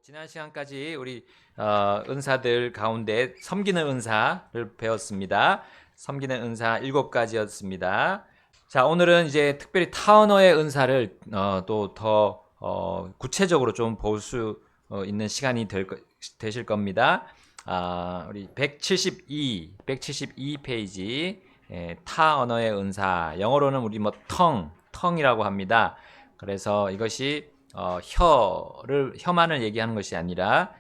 지난 시간까지 우리 은사들 가운데 섬기는 은사를 배웠습니다. 섬기는 은사 7가지였습니다. 자, 오늘은 이제 특별히 타언어의 은사를 또 더 구체적으로 좀 볼 수 있는 시간이 되실 겁니다. 우리 172 페이지 타언어의 은사, 영어로는 우리 뭐 tongue이라고 합니다. 그래서 이것이 혀만을 얘기하는 것이 아니라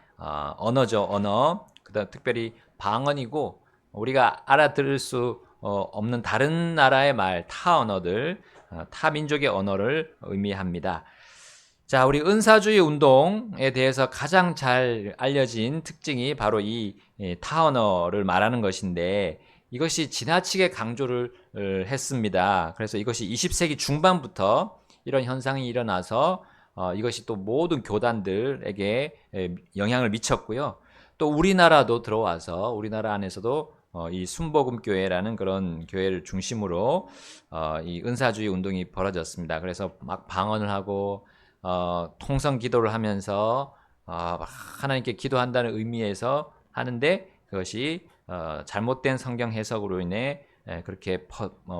언어죠, 언어. 그다음 특별히 방언이고 우리가 알아들을 수 없는 다른 나라의 말, 타 언어들, 타 민족의 언어를 의미합니다. 자, 우리 은사주의 운동에 대해서 가장 잘 알려진 특징이 바로 이 타 언어를 말하는 것인데 이것이 지나치게 강조를 했습니다. 그래서 이것이 20세기 중반부터 이런 현상이 일어나서 이것이 또 모든 교단들에게 영향을 미쳤고요. 또 우리나라도 들어와서 우리나라 안에서도 이 순복음교회라는 그런 교회를 중심으로 이 은사주의 운동이 벌어졌습니다. 그래서 막 방언을 하고 통성 기도를 하면서 하나님께 기도한다는 의미에서 하는데 그것이 잘못된 성경 해석으로 인해 그렇게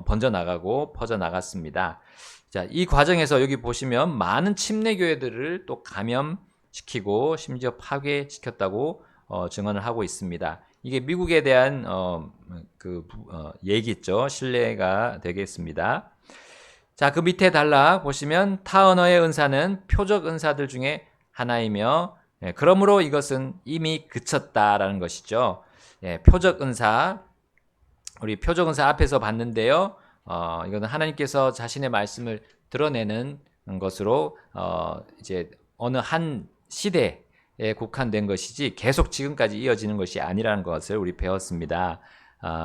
번져나가고 퍼져나갔습니다. 자, 이 과정에서 여기 보시면 많은 침례교회들을 또 감염시키고 심지어 파괴시켰다고 증언을 하고 있습니다. 이게 미국에 대한 얘기죠. 신뢰가 되겠습니다. 자, 그 밑에 단락 보시면 타 언어의 은사는 표적 은사들 중에 하나이며 그러므로 이것은 이미 그쳤다라는 것이죠. 표적 은사, 우리 표적 은사 앞에서 봤는데요. 이거는 하나님께서 자신의 말씀을 드러내는 것으로 이제 어느 한 시대에 국한된 것이지 계속 지금까지 이어지는 것이 아니라는 것을 우리 배웠습니다.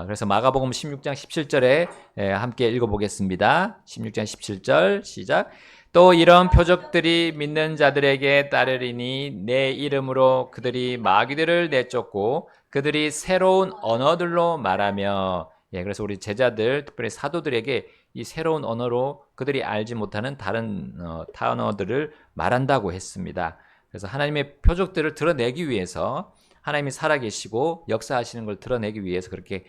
그래서 마가복음 16장 17절에 함께 읽어보겠습니다. 16장 17절 시작. 또 이런 표적들이 믿는 자들에게 따르리니 내 이름으로 그들이 마귀들을 내쫓고 그들이 새로운 언어들로 말하며 그래서 우리 제자들, 특별히 사도들에게 이 새로운 언어로 그들이 알지 못하는 다른 타 언어들을 말한다고 했습니다. 그래서 하나님의 표적들을 드러내기 위해서 하나님이 살아계시고 역사하시는 걸 드러내기 위해서 그렇게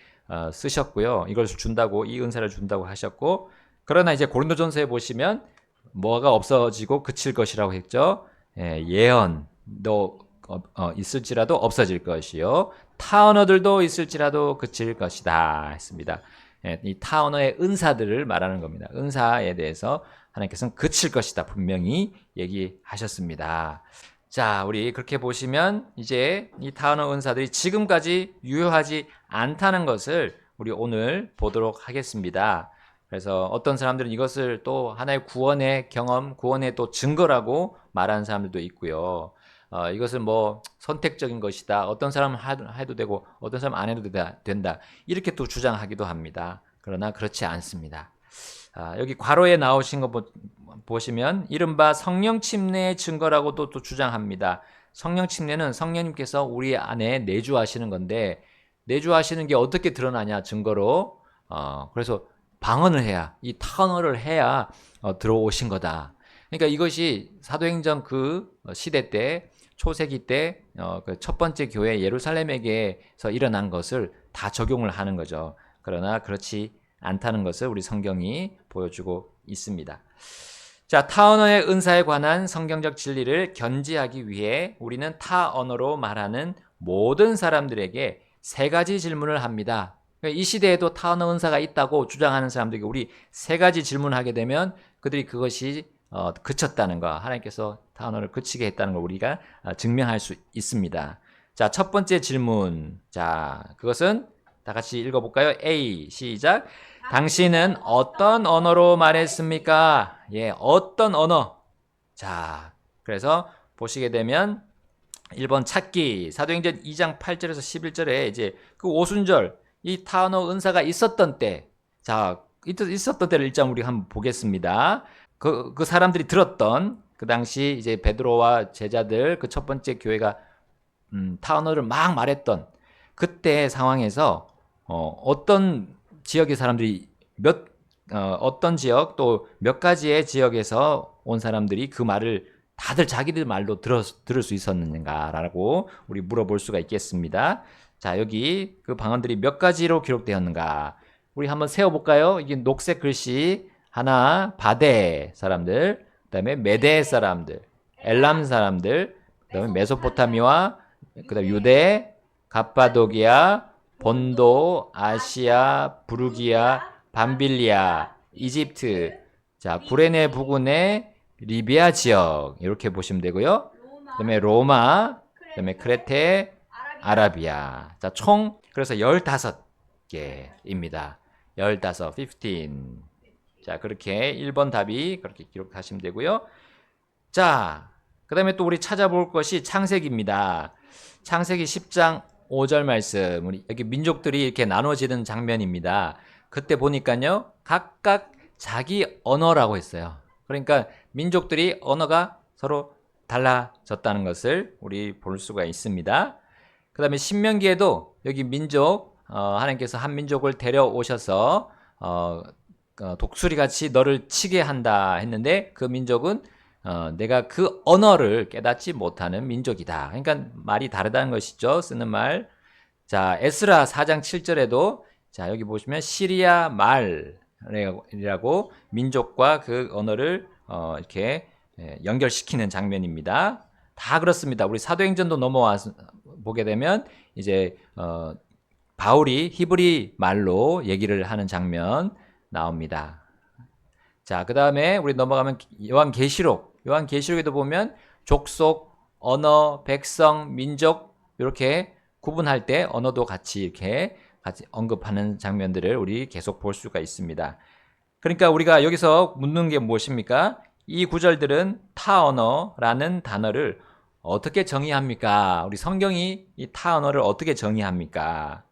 쓰셨고요. 이걸 준다고, 이 은사를 준다고 하셨고, 그러나 이제 고린도전서에 보시면 뭐가 없어지고 그칠 것이라고 했죠. 예언도 있을지라도 없어질 것이요. 타 언어들도 있을지라도 그칠 것이다 했습니다. 이 타 언어의 은사들을 말하는 겁니다. 은사에 대해서 하나님께서는 그칠 것이다 분명히 얘기하셨습니다. 자, 우리 그렇게 보시면 이제 이 타 언어 은사들이 지금까지 유효하지 않다는 것을 우리 오늘 보도록 하겠습니다. 그래서 어떤 사람들은 이것을 또 하나의 구원의 경험, 구원의 또 증거라고 말하는 사람들도 있고요. 이것은 뭐 선택적인 것이다. 어떤 사람은 해도 되고 어떤 사람은 안 해도 된다. 이렇게 또 주장하기도 합니다. 그러나 그렇지 않습니다. 여기 괄호에 나오신 거 보시면 이른바 성령 침례의 증거라고 또 주장합니다. 성령 침례는 성령님께서 우리 안에 내주하시는 건데 내주하시는 게 어떻게 드러나냐 증거로 그래서 방언을 해야 이 타언어를 해야 들어오신 거다. 그러니까 이것이 사도행전 그 시대 때 초세기 때 그 첫 번째 교회 예루살렘에게서 일어난 것을 다 적용을 하는 거죠. 그러나 그렇지 않다는 것을 우리 성경이 보여주고 있습니다. 자, 타 언어의 은사에 관한 성경적 진리를 견지하기 위해 우리는 타 언어로 말하는 모든 사람들에게 세 가지 질문을 합니다. 이 시대에도 타 언어 은사가 있다고 주장하는 사람들에게 우리 세 가지 질문하게 되면 그들이 그것이 그쳤다는 거, 하나님께서 타 언어를 그치게 했다는 걸 우리가 증명할 수 있습니다. 자, 첫 번째 질문. 자, 그것은 다 같이 읽어볼까요? A, 시작. 당신은 어떤 언어로 말했습니까? 어떤 언어? 자, 그래서 보시게 되면 1번 찾기, 사도행전 2장 8절에서 11절에 이제 그 오순절, 이 타 언어 은사가 있었던 때, 자, 있었던 때를 일단 우리 한번 보겠습니다. 그 사람들이 들었던 그 당시 이제 베드로와 제자들 그 첫 번째 교회가 타 언어를 막 말했던 그때 상황에서 어떤 지역의 사람들이 어떤 지역 또 몇 가지의 지역에서 온 사람들이 그 말을 다들 자기들 말로 들을 수 있었는가라고 우리 물어볼 수가 있겠습니다. 자, 여기 그 방언들이 몇 가지로 기록되었는가? 우리 한번 세어볼까요? 이게 녹색 글씨 하나, 바데 사람들, 그다음에 메데 사람들, 엘람 사람들, 그다음에 메소포타미아, 그다음에 유대, 갑바도기아, 본도, 아시아, 부르기아, 밤빌리아, 이집트, 자, 구레네 부근의 리비아 지역 이렇게 보시면 되고요. 그다음에 로마, 그다음에 크레테, 아라비아. 자, 총 그래서 15개입니다. 15. 자, 그렇게 1번 답이 그렇게 기록하시면 되고요. 자, 그다음에 또 우리 찾아볼 것이 창세기입니다. 창세기 10장 5절 말씀. 우리 여기 민족들이 이렇게 나눠지는 장면입니다. 그때 보니까요. 각각 자기 언어라고 했어요. 그러니까 민족들이 언어가 서로 달라졌다는 것을 우리 볼 수가 있습니다. 그 다음에 신명기에도 여기 민족, 하나님께서 한 민족을 데려오셔서 독수리같이 너를 치게 한다 했는데 그 민족은 내가 그 언어를 깨닫지 못하는 민족이다. 그러니까 말이 다르다는 것이죠. 쓰는 말. 자, 에스라 4장 7절에도 자, 여기 보시면 시리아 말이라고 민족과 그 언어를 이렇게 연결시키는 장면입니다. 다 그렇습니다. 우리 사도행전도 넘어와 보게 되면 이제 바울이 히브리 말로 얘기를 하는 장면 나옵니다. 자, 그 다음에 우리 넘어가면 요한계시록에도 보면 족속, 언어, 백성, 민족 이렇게 구분할 때 언어도 같이 이렇게 언급하는 장면들을 우리 계속 볼 수가 있습니다. 그러니까 우리가 여기서 묻는 게 무엇입니까? 이 구절들은 타 언어라는 단어를 어떻게 정의합니까? 우리 성경이 이 타 언어를 어떻게 정의합니까?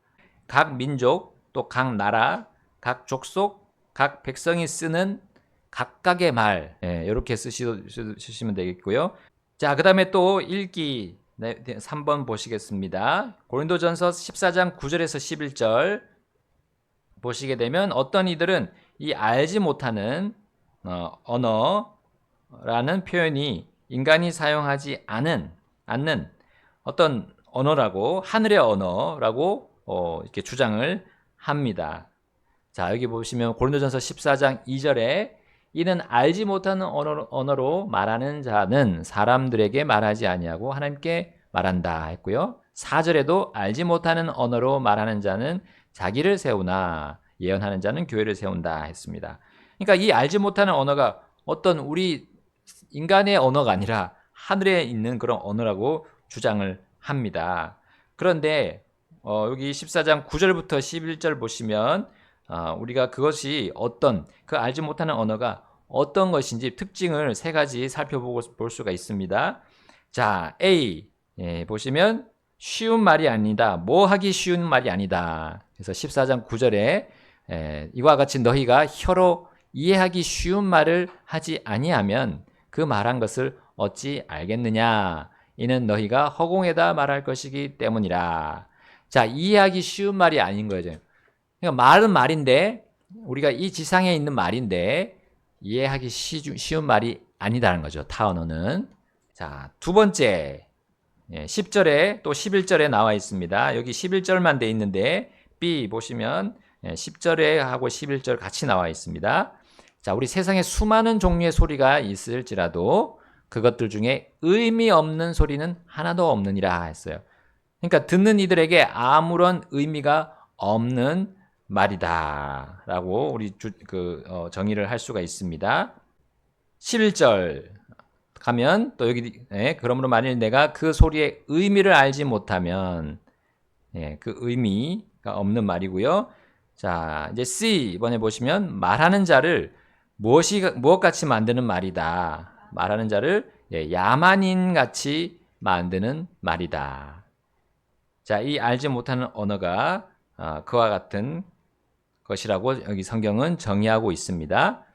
각 민족, 또 각 나라, 각 족속, 각 백성이 쓰는 각각의 말, 이렇게 쓰시면 되겠고요. 자, 그 다음에 또 읽기 3번 보시겠습니다. 고린도전서 14장 9절에서 11절 보시게 되면 어떤 이들은 이 알지 못하는 언어라는 표현이 인간이 사용하지 않는 어떤 언어라고 하늘의 언어라고 이렇게 주장을 합니다. 자, 여기 보시면 고린도전서 14장 2절에 이는 알지 못하는 언어로 말하는 자는 사람들에게 말하지 아니하고 하나님께 말한다 했고요. 4절에도 알지 못하는 언어로 말하는 자는 자기를 세우나 예언하는 자는 교회를 세운다 했습니다. 그러니까 이 알지 못하는 언어가 어떤 우리 인간의 언어가 아니라 하늘에 있는 그런 언어라고 주장을 합니다. 그런데 여기 14장 9절부터 11절 보시면 우리가 그것이 어떤 그 알지 못하는 언어가 어떤 것인지 특징을 세 가지 살펴볼 수가 있습니다. 자, A 보시면 쉬운 말이 아니다. 뭐 하기 쉬운 말이 아니다. 그래서 14장 9절에 이와 같이 너희가 혀로 이해하기 쉬운 말을 하지 아니하면 그 말한 것을 어찌 알겠느냐. 이는 너희가 허공에다 말할 것이기 때문이라. 자, 이해하기 쉬운 말이 아닌 거죠. 그러니까 말은 말인데 우리가 이 지상에 있는 말인데 이해하기 쉬운 말이 아니다는 거죠. 타 언어는. 자, 두 번째 10절에 또 11절에 나와 있습니다. 여기 11절만 돼 있는데 B 보시면 10절에 하고 11절 같이 나와 있습니다. 자, 우리 세상에 수많은 종류의 소리가 있을지라도 그것들 중에 의미 없는 소리는 하나도 없느니라 했어요. 그러니까 듣는 이들에게 아무런 의미가 없는 말이다 라고 우리 정의를 할 수가 있습니다. 11절 가면 또 여기 그러므로 만일 내가 그 소리의 의미를 알지 못하면 그 의미가 없는 말이고요. 자, 이제 C 이번에 보시면 말하는 자를 무엇같이 만드는 말이다. 말하는 자를 야만인 같이 만드는 말이다. 자, 이 알지 못하는 언어가 그와 같은 것이라고 여기 성경은 정의하고 있습니다.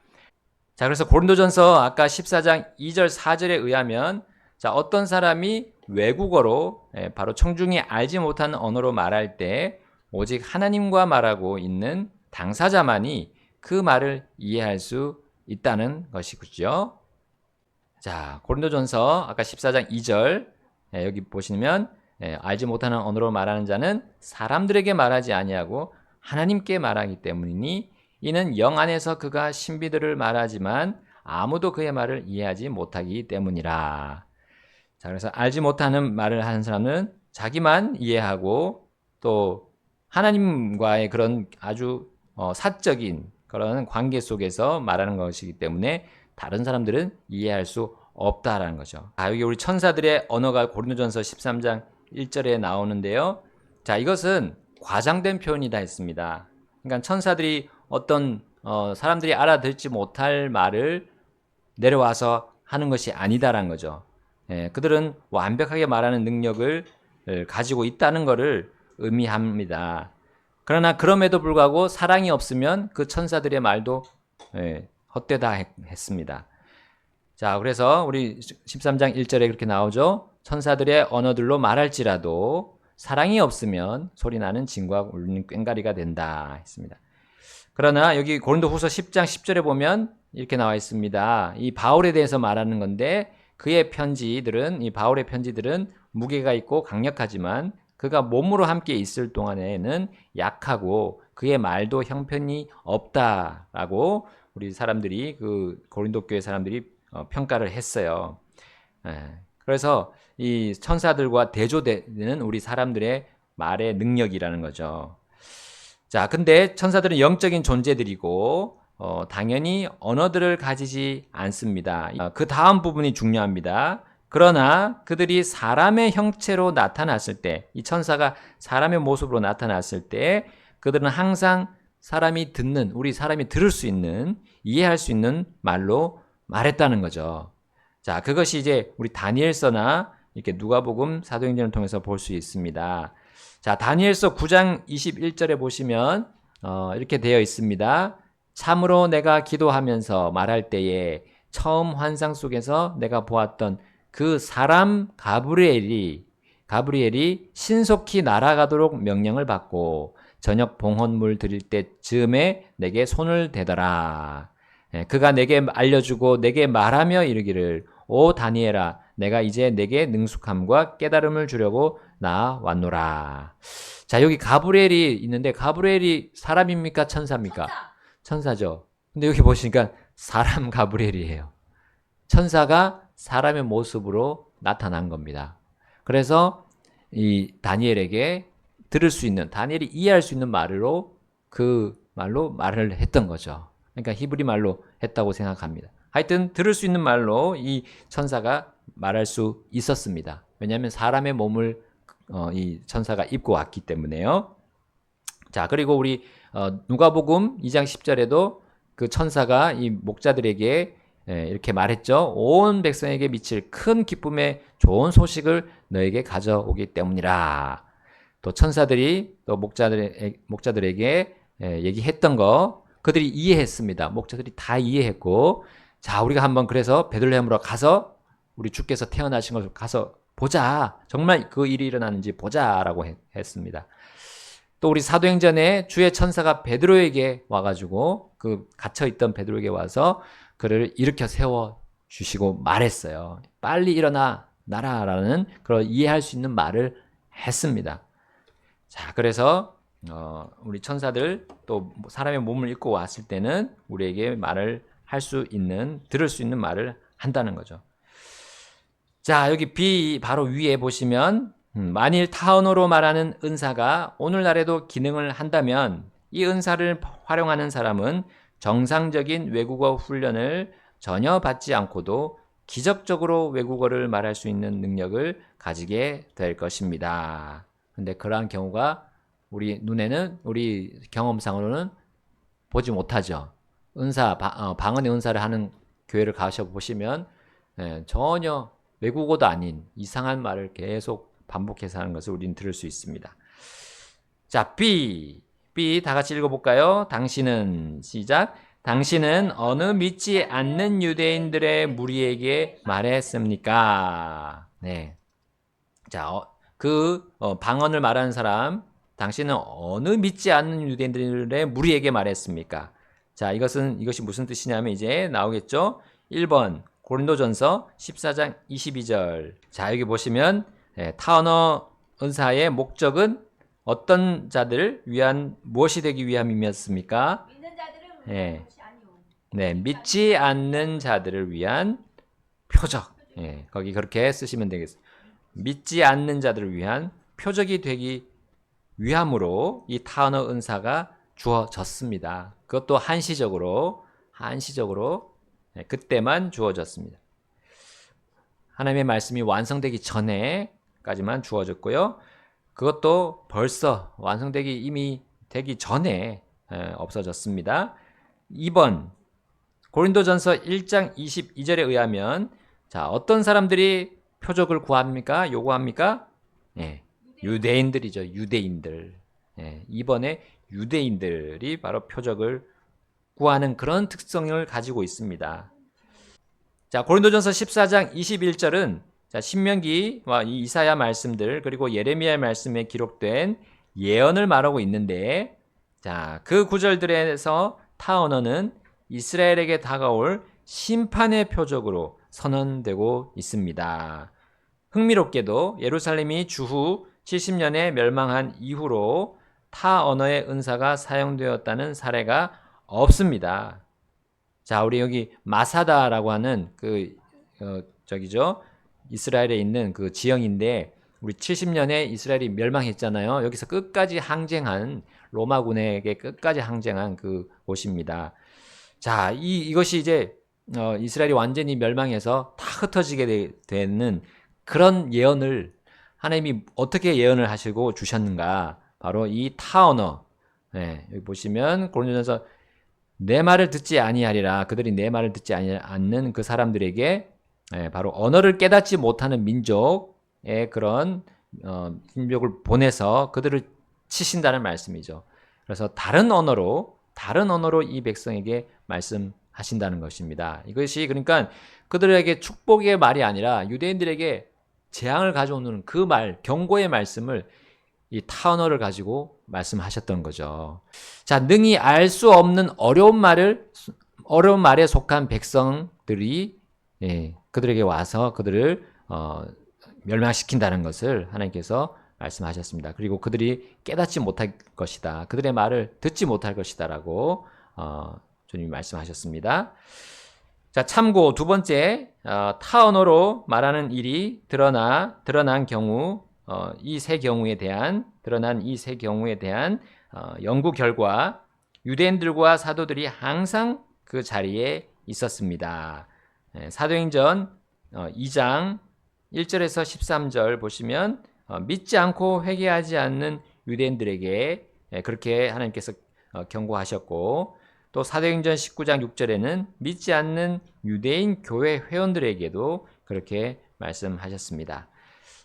자, 그래서 고린도전서 아까 14장 2절 4절에 의하면 자, 어떤 사람이 외국어로 바로 청중이 알지 못하는 언어로 말할 때 오직 하나님과 말하고 있는 당사자만이 그 말을 이해할 수 있다는 것이죠. 자, 고린도전서 아까 14장 2절 여기 보시면 알지 못하는 언어로 말하는 자는 사람들에게 말하지 아니하고 하나님께 말하기 때문이니 이는 영 안에서 그가 신비들을 말하지만 아무도 그의 말을 이해하지 못하기 때문이라. 자, 그래서 알지 못하는 말을 하는 사람은 자기만 이해하고 또 하나님과의 그런 아주 사적인 그런 관계 속에서 말하는 것이기 때문에 다른 사람들은 이해할 수 없다라는 거죠. 여기 우리 천사들의 언어가 고린도전서 13장 1절에 나오는데요. 자, 이것은 과장된 표현이다 했습니다. 그러니까 천사들이 어떤 사람들이 알아듣지 못할 말을 내려와서 하는 것이 아니다라는 거죠. 그들은 완벽하게 말하는 능력을 가지고 있다는 것을 의미합니다. 그러나 그럼에도 불구하고 사랑이 없으면 그 천사들의 말도 헛되다 했습니다. 자, 그래서 우리 13장 1절에 그렇게 나오죠. 천사들의 언어들로 말할지라도 사랑이 없으면 소리나는 징과 울리는 꽹과리가 된다 했습니다. 그러나 여기 고린도후서 10장 10절에 보면 이렇게 나와 있습니다. 이 바울에 대해서 말하는 건데 이 바울의 편지들은 무게가 있고 강력하지만 그가 몸으로 함께 있을 동안에는 약하고 그의 말도 형편이 없다라고 우리 사람들이 그 고린도 교회 사람들이 평가를 했어요. 그래서 이 천사들과 대조되는 우리 사람들의 말의 능력이라는 거죠. 자, 근데 천사들은 영적인 존재들이고 당연히 언어들을 가지지 않습니다. 그 다음 부분이 중요합니다. 그러나 그들이 사람의 형체로 나타났을 때, 이 천사가 사람의 모습으로 나타났을 때 그들은 항상 우리 사람이 들을 수 있는, 이해할 수 있는 말로 말했다는 거죠. 자, 그것이 이제 우리 다니엘서나 이렇게 누가복음, 사도행전을 통해서 볼 수 있습니다. 자, 다니엘서 9장 21절에 보시면 이렇게 되어 있습니다. 참으로 내가 기도하면서 말할 때에 처음 환상 속에서 내가 보았던 그 사람 가브리엘이 신속히 날아가도록 명령을 받고 저녁 봉헌물 드릴 때 즈음에 내게 손을 대더라. 그가 내게 알려주고 내게 말하며 이르기를 오 다니엘아 내가 이제 내게 능숙함과 깨달음을 주려고 나왔노라. 자, 여기 가브리엘이 있는데 가브리엘이 사람입니까 천사입니까? 천사죠. 근데 여기 보시니까 사람 가브리엘이에요. 천사가 사람의 모습으로 나타난 겁니다. 그래서 이 다니엘에게 다니엘이 이해할 수 있는 말로 그 말로 말을 했던 거죠. 그러니까 히브리 말로 했다고 생각합니다. 하여튼 들을 수 있는 말로 이 천사가 말할 수 있었습니다. 왜냐하면 사람의 몸을 이 천사가 입고 왔기 때문에요. 자, 그리고 우리 누가복음 2장 10절에도 그 천사가 이 목자들에게 이렇게 말했죠. 온 백성에게 미칠 큰 기쁨의 좋은 소식을 너에게 가져오기 때문이라. 또 천사들이 또 목자들에게 얘기했던 거 그들이 이해했습니다. 목자들이 다 이해했고, 자, 우리가 한번 그래서 베들레헴으로 가서 우리 주께서 태어나신 것을 가서 보자. 정말 그 일이 일어나는지 보자라고 했습니다. 또 우리 사도행전에 주의 천사가 베드로에게 와가지고 그 갇혀있던 베드로에게 와서 그를 일으켜 세워 주시고 말했어요. 빨리 일어나 나라라는 그런 이해할 수 있는 말을 했습니다. 자, 그래서 우리 천사들 또 사람의 몸을 입고 왔을 때는 우리에게 말을 할 수 있는, 들을 수 있는 말을 한다는 거죠. 자, 여기 B 바로 위에 보시면 만일 타언어로 말하는 은사가 오늘날에도 기능을 한다면 이 은사를 활용하는 사람은 정상적인 외국어 훈련을 전혀 받지 않고도 기적적으로 외국어를 말할 수 있는 능력을 가지게 될 것입니다. 근데 그러한 경우가 우리 눈에는, 우리 경험상으로는 보지 못하죠. 방언의 은사를 하는 교회를 가셔보시면 전혀 외국어도 아닌 이상한 말을 계속 반복해서 하는 것을 우리는 들을 수 있습니다. 자, B 다 같이 읽어볼까요? 당신은 어느 믿지 않는 유대인들의 무리에게 말했습니까? 네. 자, 방언을 말하는 사람, 당신은 어느 믿지 않는 유대인들의 무리에게 말했습니까? 자, 이것이 무슨 뜻이냐면 이제 나오겠죠? 1번 고린도전서 14장 22절. 자, 여기 보시면 타 언어 은사의 목적은 어떤 자들을 위한 무엇이 되기 위함이었습니까? 믿는 자들을 예. 위한 것이 아니오. 네, 믿지 않는 자들을 위한 표적. 예, 거기 그렇게 쓰시면 되겠습니다. 믿지 않는 자들을 위한 표적이 되기 위함으로 이 타 언어 은사가 주어졌습니다. 그것도 한시적으로 그때만 주어졌습니다. 하나님의 말씀이 완성되기 전에까지만 주어졌고요. 그것도 벌써 완성되기 이미 되기 전에 없어졌습니다. 2번 고린도전서 1장 22절에 의하면 자, 어떤 사람들이 표적을 구합니까? 요구합니까? 예, 유대인들이죠. 유대인들. 예, 이번에 유대인들이 바로 표적을 구하는 그런 특성을 가지고 있습니다. 자, 고린도전서 14장 21절은 자, 신명기와 이 이사야 말씀들 그리고 예레미야 말씀에 기록된 예언을 말하고 있는데 자, 그 구절들에서 타 언어는 이스라엘에게 다가올 심판의 표적으로 선언되고 있습니다. 흥미롭게도 예루살렘이 주후 70년에 멸망한 이후로 타 언어의 은사가 사용되었다는 사례가 없습니다. 자, 우리 여기 마사다라고 하는 저기죠. 이스라엘에 있는 그 지형인데 우리 70년에 이스라엘이 멸망했잖아요. 여기서 끝까지 항쟁한 로마군에게 끝까지 항쟁한 그 곳입니다. 자, 이것이 이제 이스라엘이 완전히 멸망해서 다 흩어지게 되는 그런 예언을 하나님이 어떻게 예언을 하시고 주셨는가? 바로 이 타 언어. 네, 여기 보시면 고린도전서 내 말을 듣지 아니하리라. 그들이 내 말을 듣지 않는 그 사람들에게 바로 언어를 깨닫지 못하는 민족의 그런 민족을 보내서 그들을 치신다는 말씀이죠. 그래서 다른 언어로 이 백성에게 말씀하신다는 것입니다. 이것이 그러니까 그들에게 축복의 말이 아니라 유대인들에게 재앙을 가져오는 그 말, 경고의 말씀을 이 타 언어를 가지고 말씀하셨던 거죠. 자, 능히 알 수 없는 어려운 말에 속한 백성들이 그들에게 와서 그들을 멸망시킨다는 것을 하나님께서 말씀하셨습니다. 그리고 그들이 깨닫지 못할 것이다. 그들의 말을 듣지 못할 것이다라고 주님이 말씀하셨습니다. 자, 참고 두 번째 타 언어로 말하는 일이 드러난 경우 드러난 이 세 경우에 대한 연구 결과 유대인들과 사도들이 항상 그 자리에 있었습니다. 사도행전 2장 1절에서 13절 보시면 믿지 않고 회개하지 않는 유대인들에게 그렇게 하나님께서 경고하셨고 또 사도행전 19장 6절에는 믿지 않는 유대인 교회 회원들에게도 그렇게 말씀하셨습니다.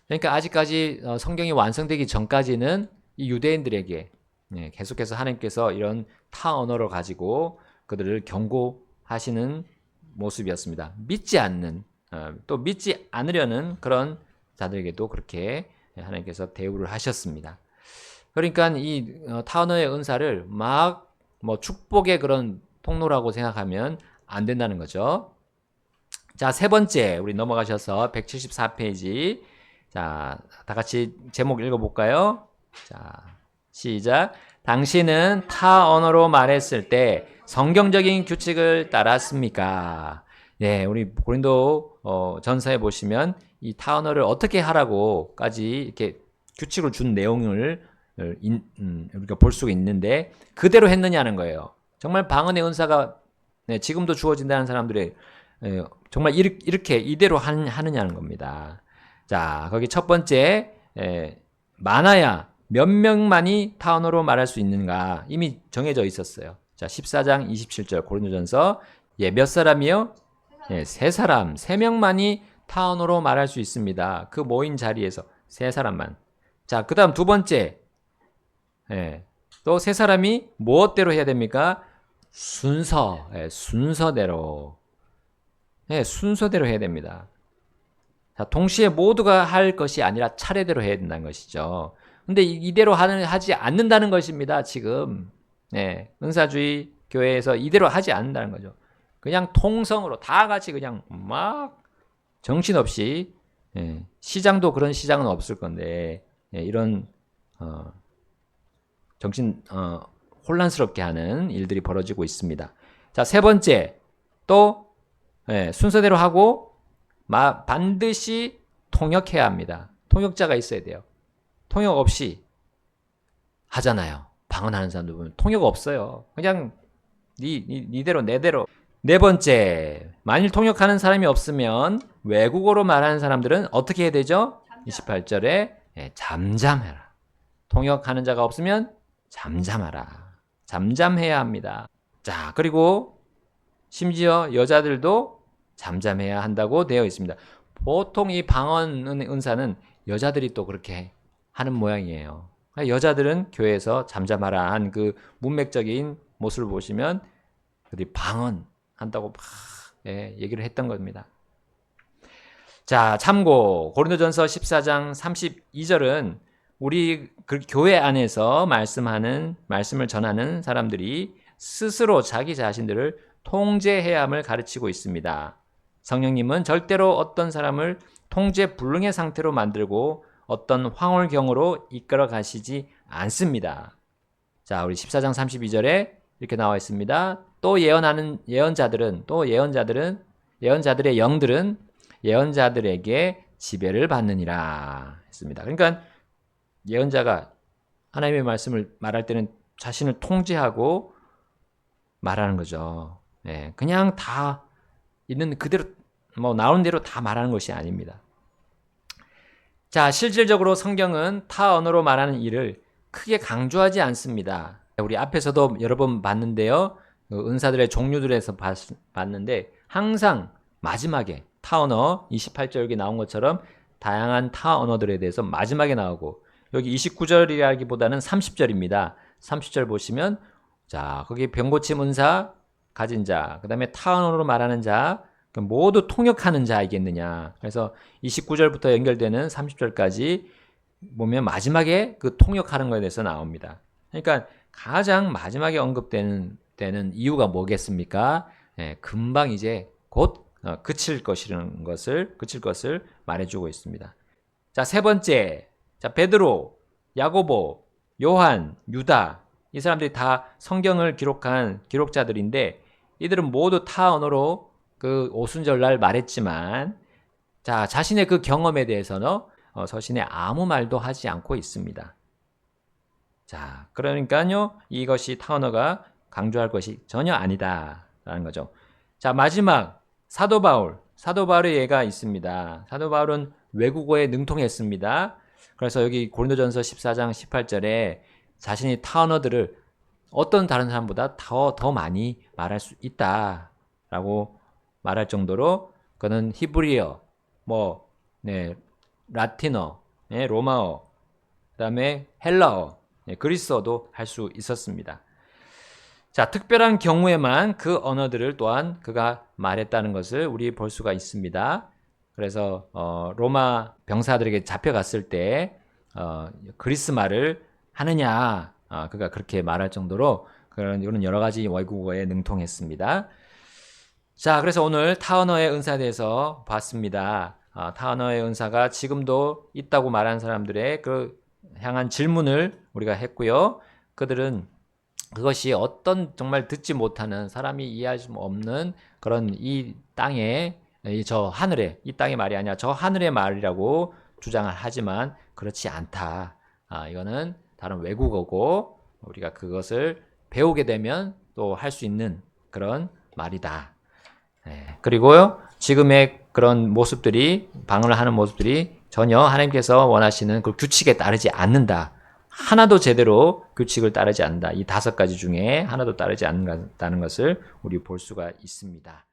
그러니까 아직까지 성경이 완성되기 전까지는 이 유대인들에게 계속해서 하나님께서 이런 타 언어를 가지고 그들을 경고하시는 모습이었습니다. 믿지 않는 또 믿지 않으려는 그런 자들에게도 그렇게 하나님께서 대우를 하셨습니다. 그러니까 이 타 언어의 은사를 막 축복의 그런 통로라고 생각하면 안 된다는 거죠. 자, 세 번째 우리 넘어가셔서 174페이지 자, 다 같이 제목 읽어볼까요? 자, 시작. 당신은 타 언어로 말했을 때 성경적인 규칙을 따랐습니까? 네, 우리 고린도 전서에 보시면 이 타 언어를 어떻게 하라고까지 이렇게 규칙을 준 내용을 우리가 볼 수가 있는데 그대로 했느냐는 거예요. 정말 방언의 은사가 지금도 주어진다는 사람들이 정말 이렇게 이대로 하느냐는 겁니다. 자, 거기 첫 번째 많아야 몇 명만이 타 언어로 말할 수 있는가 이미 정해져 있었어요. 자, 14장 27절 고린도전서 몇 사람이요? 세 사람, 3명만이 타 언어로 말할 수 있습니다. 그 모인 자리에서 3사람만. 자, 그 다음 두 번째 또 3사람이 무엇대로 해야 됩니까? 순서대로 해야 됩니다. 자, 동시에 모두가 할 것이 아니라 차례대로 해야 된다는 것이죠. 근데 이대로 하지 않는다는 것입니다, 지금. 은사주의 교회에서 이대로 하지 않는다는 거죠. 그냥 통성으로 다 같이 그냥 막 정신없이 시장도 그런 시장은 없을 건데 이런 정신 혼란스럽게 하는 일들이 벌어지고 있습니다. 자, 세 번째 또 순서대로 하고 반드시 통역해야 합니다. 통역자가 있어야 돼요. 통역 없이 하잖아요. 방언하는 사람들 보면 통역 없어요. 그냥 니대로 내대로. 네 번째, 만일 통역하는 사람이 없으면 외국어로 말하는 사람들은 어떻게 해야 되죠? 28절에 잠잠해라. 통역하는 자가 없으면 잠잠하라. 잠잠해야 합니다. 자, 그리고 심지어 여자들도 잠잠해야 한다고 되어 있습니다. 보통 이 방언 은사는 여자들이 또 그렇게 하는 모양이에요. 여자들은 교회에서 잠잠하라 한 그 문맥적인 모습을 보시면 그들이 방언 한다고 막 얘기를 했던 겁니다. 자, 참고 고린도전서 14장 32절은 우리 그 교회 안에서 말씀을 전하는 사람들이 스스로 자기 자신들을 통제해야 함을 가르치고 있습니다. 성령님은 절대로 어떤 사람을 통제 불능의 상태로 만들고 어떤 황홀경으로 이끌어 가시지 않습니다. 자, 우리 14장 32절에 이렇게 나와 있습니다. 또 예언자들의 영들은 예언자들에게 지배를 받느니라 했습니다. 그러니까 예언자가 하나님의 말씀을 말할 때는 자신을 통제하고 말하는 거죠. 그냥 다 있는 그대로 나오는 대로 다 말하는 것이 아닙니다. 자, 실질적으로 성경은 타 언어로 말하는 일을 크게 강조하지 않습니다. 우리 앞에서도 여러 번 봤는데요. 은사들의 종류들에서 봤는데 항상 마지막에 타 언어 28절 여기 나온 것처럼 다양한 타 언어들에 대해서 마지막에 나오고 여기 29절이라기보다는 30절입니다. 30절 보시면 자, 거기 병고침 은사 가진 자, 그 다음에 타 언어로 말하는 자, 모두 통역하는 자이겠느냐. 그래서 29절부터 연결되는 30절까지 보면 마지막에 그 통역하는 것에 대해서 나옵니다. 그러니까 가장 마지막에 언급되는 이유가 뭐겠습니까? 금방 이제 곧 그칠 것을 말해주고 있습니다. 자, 세 번째. 자, 베드로, 야고보, 요한, 유다. 이 사람들이 다 성경을 기록한 기록자들인데 이들은 모두 타 언어로 그 오순절날 말했지만 자, 자신의 그 경험에 대해서는 서신에 아무 말도 하지 않고 있습니다. 자, 그러니까요, 이것이 타 언어가 강조할 것이 전혀 아니다라는 거죠. 자, 마지막 사도 바울의 예가 있습니다. 사도 바울은 외국어에 능통했습니다. 그래서 여기 고린도전서 14장 18절에 자신이 타 언어들을 어떤 다른 사람보다 더 많이 말할 수 있다라고 말할 정도로 그는 히브리어, 라틴어, 로마어, 그다음에 헬라어, 그리스어도 할 수 있었습니다. 자, 특별한 경우에만 그 언어들을 또한 그가 말했다는 것을 우리 볼 수가 있습니다. 그래서 로마 병사들에게 잡혀갔을 때 그리스 말을 하느냐, 그가 그렇게 말할 정도로 그런 여러 가지 외국어에 능통했습니다. 자, 그래서 오늘 타 언어의 은사에 대해서 봤습니다. 타 언어의 은사가 지금도 있다고 말하는 사람들의 그 향한 질문을 우리가 했고요. 그들은 그것이 어떤 정말 듣지 못하는 사람이 이해할 수 없는 그런 이 땅에 저 하늘에 이 땅의 말이 아니라 저 하늘의 말이라고 주장을 하지만 그렇지 않다. 이거는 다른 외국어고 우리가 그것을 배우게 되면 또 할 수 있는 그런 말이다. 그리고요, 지금의 그런 모습들이, 방언을 하는 모습들이 전혀 하나님께서 원하시는 그 규칙에 따르지 않는다. 하나도 제대로 규칙을 따르지 않는다. 이 5가지 중에 하나도 따르지 않는다는 것을 우리 볼 수가 있습니다.